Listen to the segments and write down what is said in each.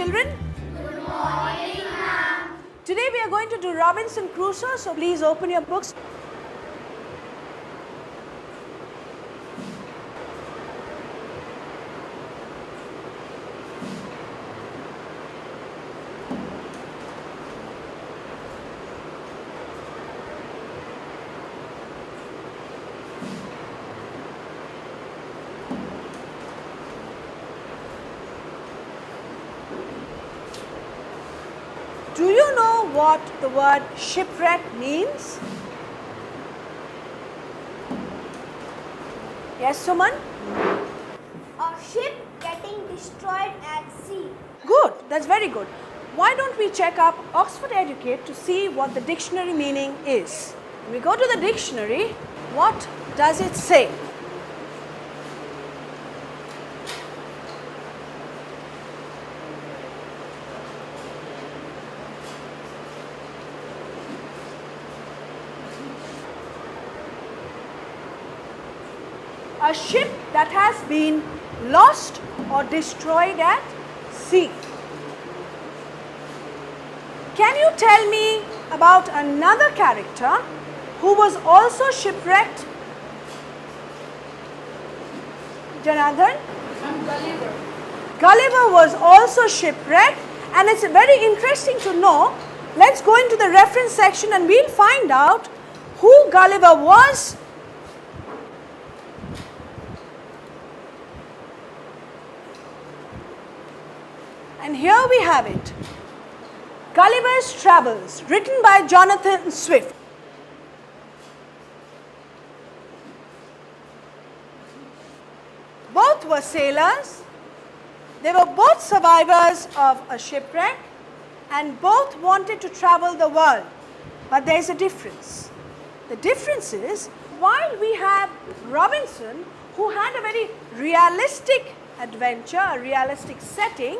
children. Good morning, ma'am. Today we are going to do Robinson Crusoe, so please open your books. Do you know what the word shipwreck means? Yes, Suman? A ship getting destroyed at sea. Good, that's very good. Why don't we check up Oxford Educate to see what the dictionary meaning is? When we go to the dictionary, what does it say? A ship that has been lost or destroyed at sea. Can you tell me about another character who was also shipwrecked? Jonathan? Gulliver. Gulliver was also shipwrecked, and it's very interesting to know. Let's go into the reference section and we'll find out who Gulliver was. And here we have it, Gulliver's Travels, written by Jonathan Swift. Both were sailors, they were both survivors of a shipwreck, and both wanted to travel the world. But there is a difference. The difference is, while we have Robinson, who had a very realistic adventure, a realistic setting,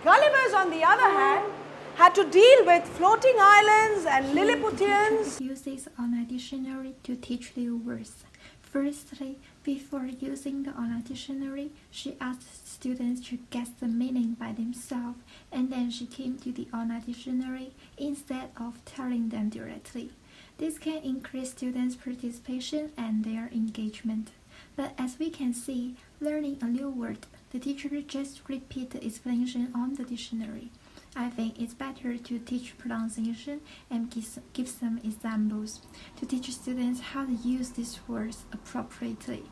Gulliver's, on the other hand, had to deal with floating islands and Lilliputians. Uses on a dictionary to teach new words. Firstly, before using the on a dictionary, she asked students to guess the meaning by themselves, and then she came to the on a dictionary instead of telling them directly. This can increase students' participation and their engagement. But as we can see, learning a new word, the teacher just repeat the explanation on the dictionary. I think it's better to teach pronunciation and give some examples to teach students how to use these words appropriately.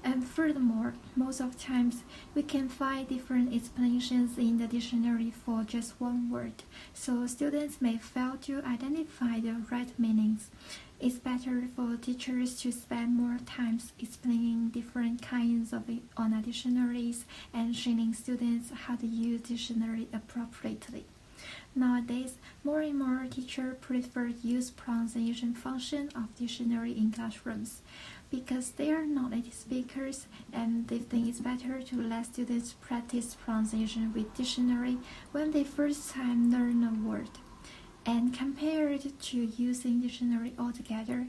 And furthermore, most of the times we can find different explanations in the dictionary for just one word, so students may fail to identify the right meanings. It's better for teachers to spend more time explaining different kinds of dictionaries and training students how to use dictionary appropriately. Nowadays, more and more teachers prefer to use pronunciation function of dictionary in classrooms because they are not native speakers and they think it's better to let students practice pronunciation with dictionary when they first time learn a word. And compared to using dictionary altogether,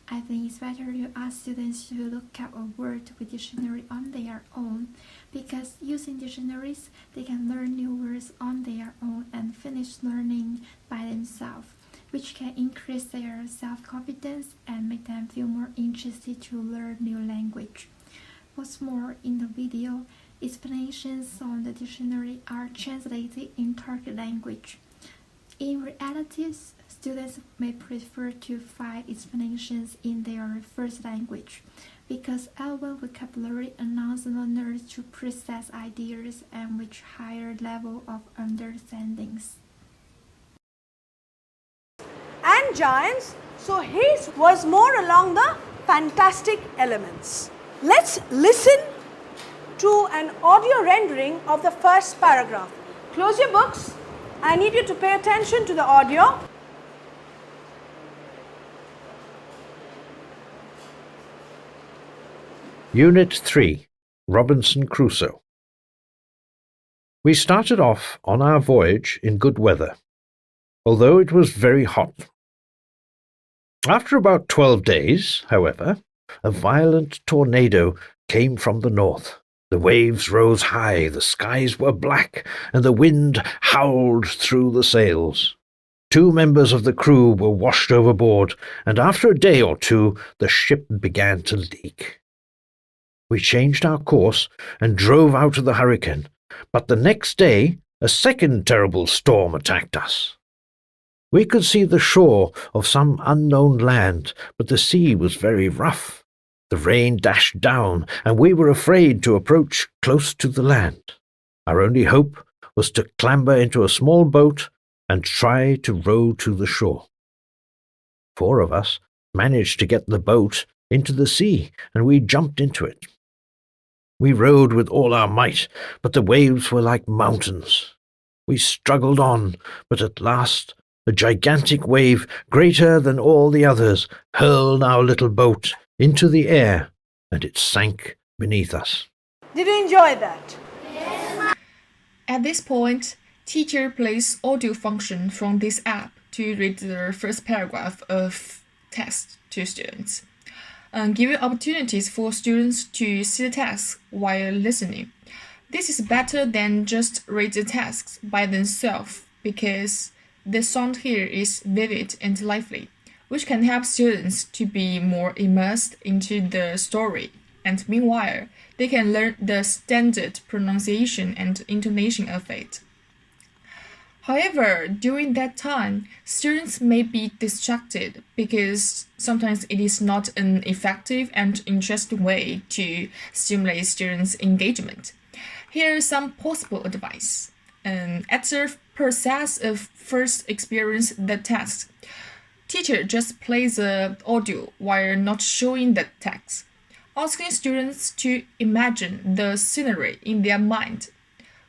I think it's better to ask students to look up a word with dictionary on their own, because using dictionaries, they can learn new words on their own and finish learning by themselves, which can increase their self-confidence and make them feel more interested to learn new language. What's more, in the video, explanations on the dictionary are translated in target language. In reality, students may prefer to find explanations in their first language because our vocabulary allows learners to process ideas and reach higher level of understandings. And giants, so his was more along the fantastic elements. Let's listen to an audio rendering of the first paragraph. Close your books. I need you to pay attention to the audio. Unit 3, Robinson Crusoe. We started off on our voyage in good weather, although it was very hot. After about 12 days, however, a violent tornado came from the north, The waves rose high, the skies were black, and the wind howled through the sails. 2 members of the crew were washed overboard, and after a day or 2 the ship began to leak. We changed our course and drove out of the hurricane, but the next day a second terrible storm attacked us. We could see the shore of some unknown land, but the sea was very rough. The rain dashed down, and we were afraid to approach close to the land. Our only hope was to clamber into a small boat and try to row to the shore. 4 of us managed to get the boat into the sea, and we jumped into it. We rowed with all our might, but the waves were like mountains. We struggled on, but at last a gigantic wave, greater than all the others, hurled our little boat into the air, and it sank beneath us. Did you enjoy that? At this point, teacher plays audio function from this app to read the first paragraph of text to students, giving opportunities for students to see the text while listening. This is better than just read the text by themselves because the sound here is vivid and lively, which can help students to be more immersed into the story, and meanwhile, they can learn the standard pronunciation and intonation of it. However, during that time, students may be distracted because sometimes it is not an effective and interesting way to stimulate students' engagement. Here is some possible advice. At the process of first experience the text, teacher just plays the audio while not showing the text, asking students to imagine the scenery in their mind,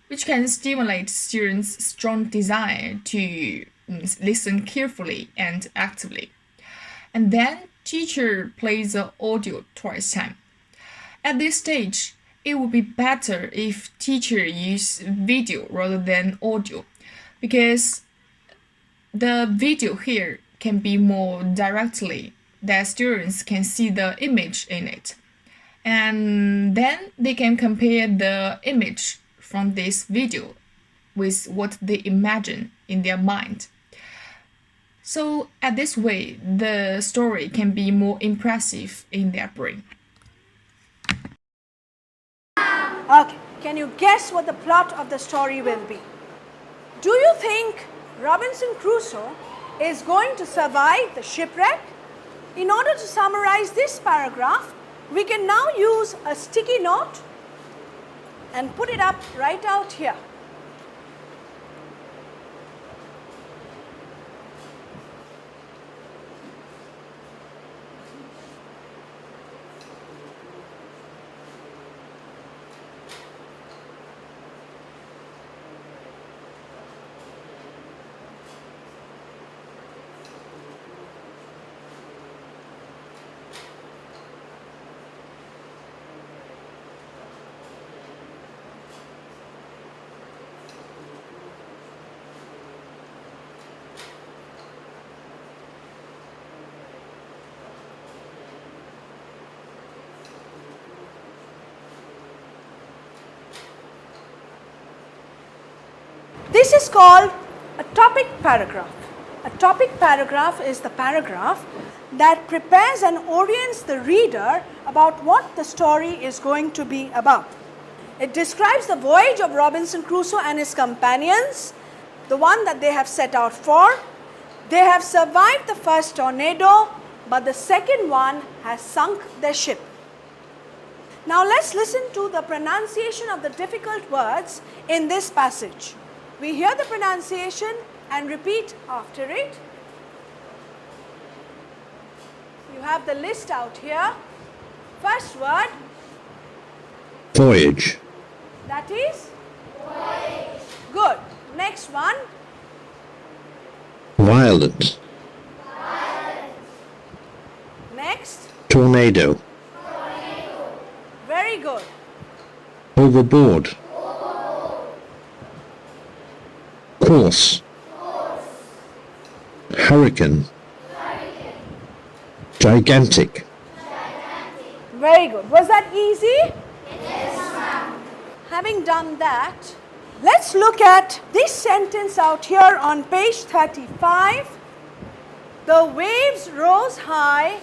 which can stimulate students' strong desire to listen carefully and actively. And then teacher plays the audio twice time. At this stage, it would be better if teacher used video rather than audio, because the video here can be more directly that students can see the image in it. And then they can compare the image from this video with what they imagine in their mind. So at this way, the story can be more impressive in their brain. Okay, can you guess what the plot of the story will be? Do you think Robinson Crusoe is going to survive the shipwreck? In order to summarize this paragraph, we can now use a sticky note and put it up right out here. This is called a topic paragraph. A topic paragraph is the paragraph that prepares and orients the reader about what the story is going to be about. It describes the voyage of Robinson Crusoe and his companions, the one that they have set out for. They have survived the first tornado, but the second one has sunk their ship. Now let's listen to the pronunciation of the difficult words in this passage. We hear the pronunciation and repeat after it. You have the list out here. First word. Voyage. That is? Voyage. Good. Next one. Violent. Violent. Next. Tornado. Tornado. Very good. Overboard. Course. Hurricane. Gigantic. Very good. Was that easy? Yes, ma'am. Having done that, let's look at this sentence out here on page 35. The waves rose high,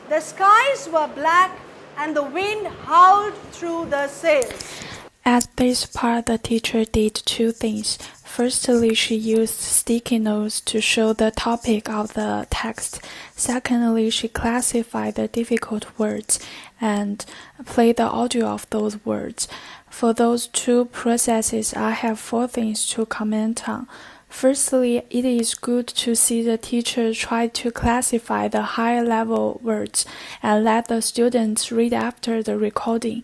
the skies were black, and the wind howled through the sails. At this part, the teacher did two things. Firstly, she used sticky notes to show the topic of the text. Secondly, she classified the difficult words and played the audio of those words. For those two processes, I have four things to comment on. Firstly, it is good to see the teacher try to classify the high-level words and let the students read after the recording.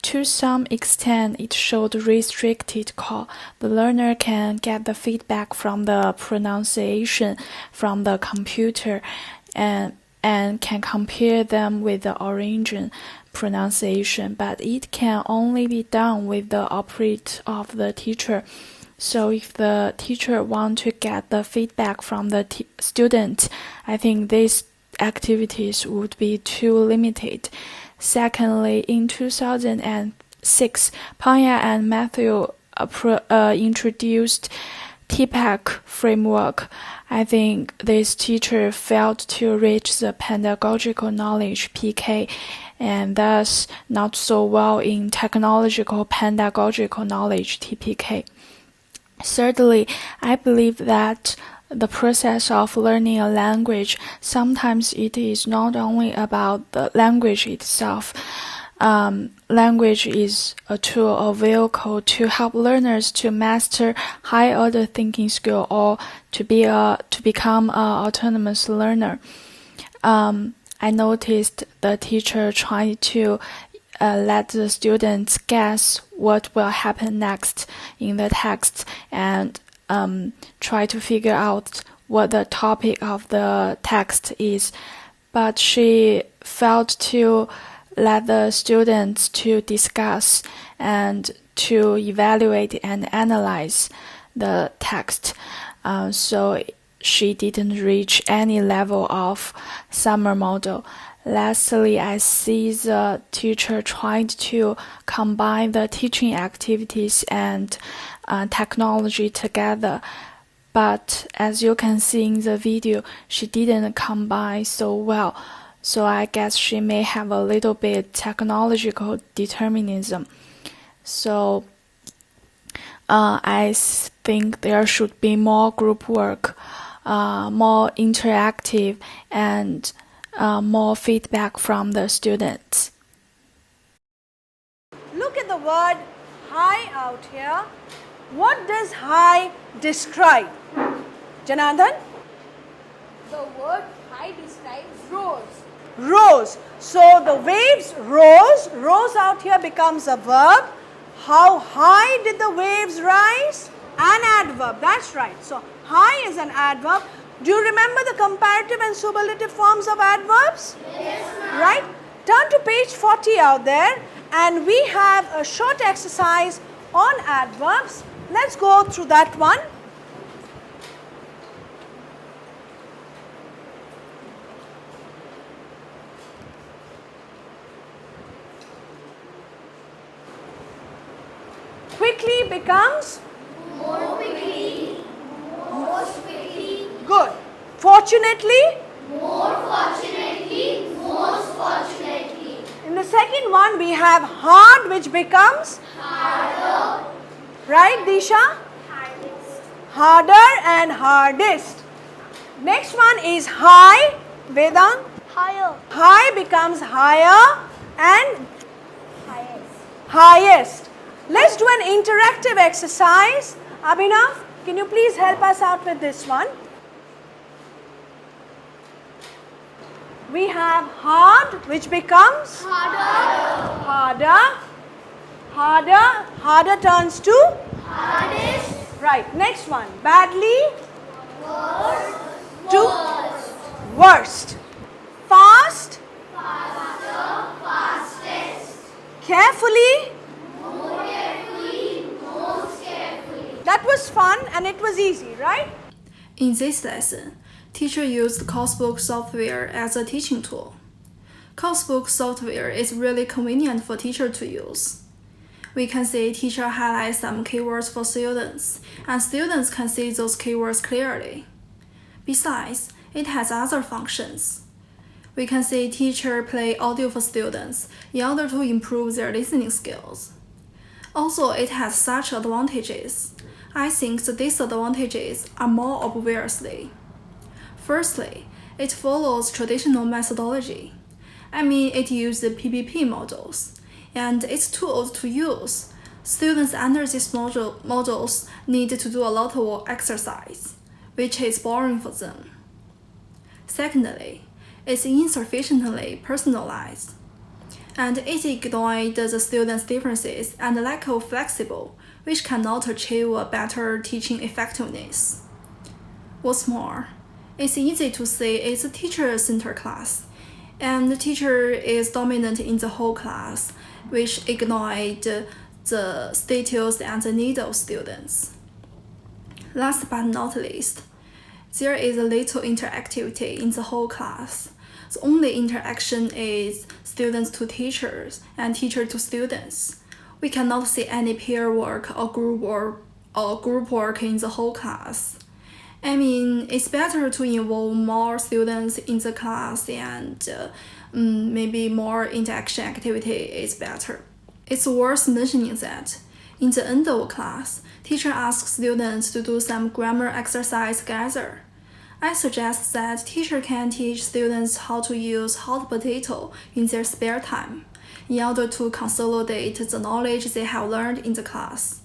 To some extent, it showed restricted call. The learner can get the feedback from the pronunciation from the computer and can compare them with the original pronunciation, but it can only be done with the operate of the teacher. So if the teacher wants to get the feedback from the student, I think these activities would be too limited. Secondly, in 2006, Panya and Matthew introduced TPAC framework. I think this teacher failed to reach the pedagogical knowledge PK and thus not so well in technological pedagogical knowledge TPK. Thirdly, I believe that the process of learning a language, sometimes it is not only about the language itself. Language is a tool, a vehicle to help learners to master high-order thinking skill or to become an autonomous learner. I noticed the teacher trying to let the students guess what will happen next in the text and try to figure out what the topic of the text is. But she failed to let the students to discuss and to evaluate and analyze the text. So she didn't reach any level of summer model. Lastly, I see the teacher trying to combine the teaching activities and technology together. But as you can see in the video, she didn't combine so well. So I guess she may have a little bit technological determinism. So I think there should be more group work, more interactive, and more feedback from the students. Look at the word high out here. What does high describe? Janardhan? The word high describes rose. Rose. So the waves rose. Rose out here becomes a verb. How high did the waves rise? An adverb. That's right. So high is an adverb. Do you remember the comparative and superlative forms of adverbs? Yes, ma'am. Right? Turn to page 40 out there and we have a short exercise on adverbs. Let's go through that one. Quickly becomes More quickly. Most quickly. good. Fortunately, More fortunately. Most fortunately. in the second one we have hard, which becomes Harder. right, Disha? Hardest. Harder and hardest. Next one is high, Vedant. Higher. High becomes higher and Highest. highest. Let's do an interactive exercise. Abhinav, can you please help us out with this one? We have hard, which becomes Harder. harder. Harder. Harder turns to Hardest. right. Next one. Badly Worst. to Worst. worst. Fast. Faster. Fastest. Carefully. More carefully. Most carefully. That was fun and it was easy, right? In this lesson, teacher used Coursebook software as a teaching tool. Coursebook software is really convenient for teacher to use. We can see teacher highlights some keywords for students, and students can see those keywords clearly. Besides, it has other functions. We can see teacher play audio for students in order to improve their listening skills. Also, it has such advantages. I think the disadvantages are more obviously. Firstly, it follows traditional methodology. I mean, it uses PPP models, and it's too old to use. Students under these models need to do a lot of exercise, which is boring for them. Secondly, it's insufficiently personalized, and it ignores the students' differences and lack of flexibility, which cannot achieve a better teaching effectiveness. What's more, it's easy to say it's a teacher-centered class, and the teacher is dominant in the whole class, which ignores the status and the needs of students. Last but not least, there is a little interactivity in the whole class. The only interaction is students to teachers and teacher to students. We cannot see any peer work or group work in the whole class. I mean, it's better to involve more students in the class, and maybe more interaction activity is better. It's worth mentioning that in the end of class, teacher asks students to do some grammar exercise together. I suggest that teacher can teach students how to use hot potato in their spare time in order to consolidate the knowledge they have learned in the class.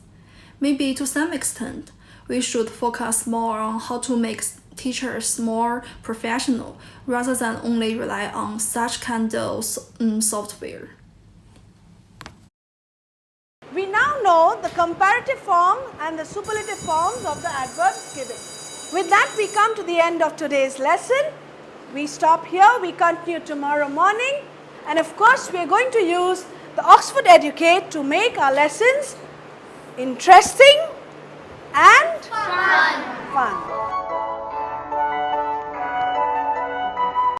Maybe to some extent, we should focus more on how to make teachers more professional rather than only rely on such kind of software. We now know the comparative form and the superlative forms of the adverbs given. With that, we come to the end of today's lesson. We stop here, we continue tomorrow morning, and of course we are going to use the Oxford Educate to make our lessons interesting and fun.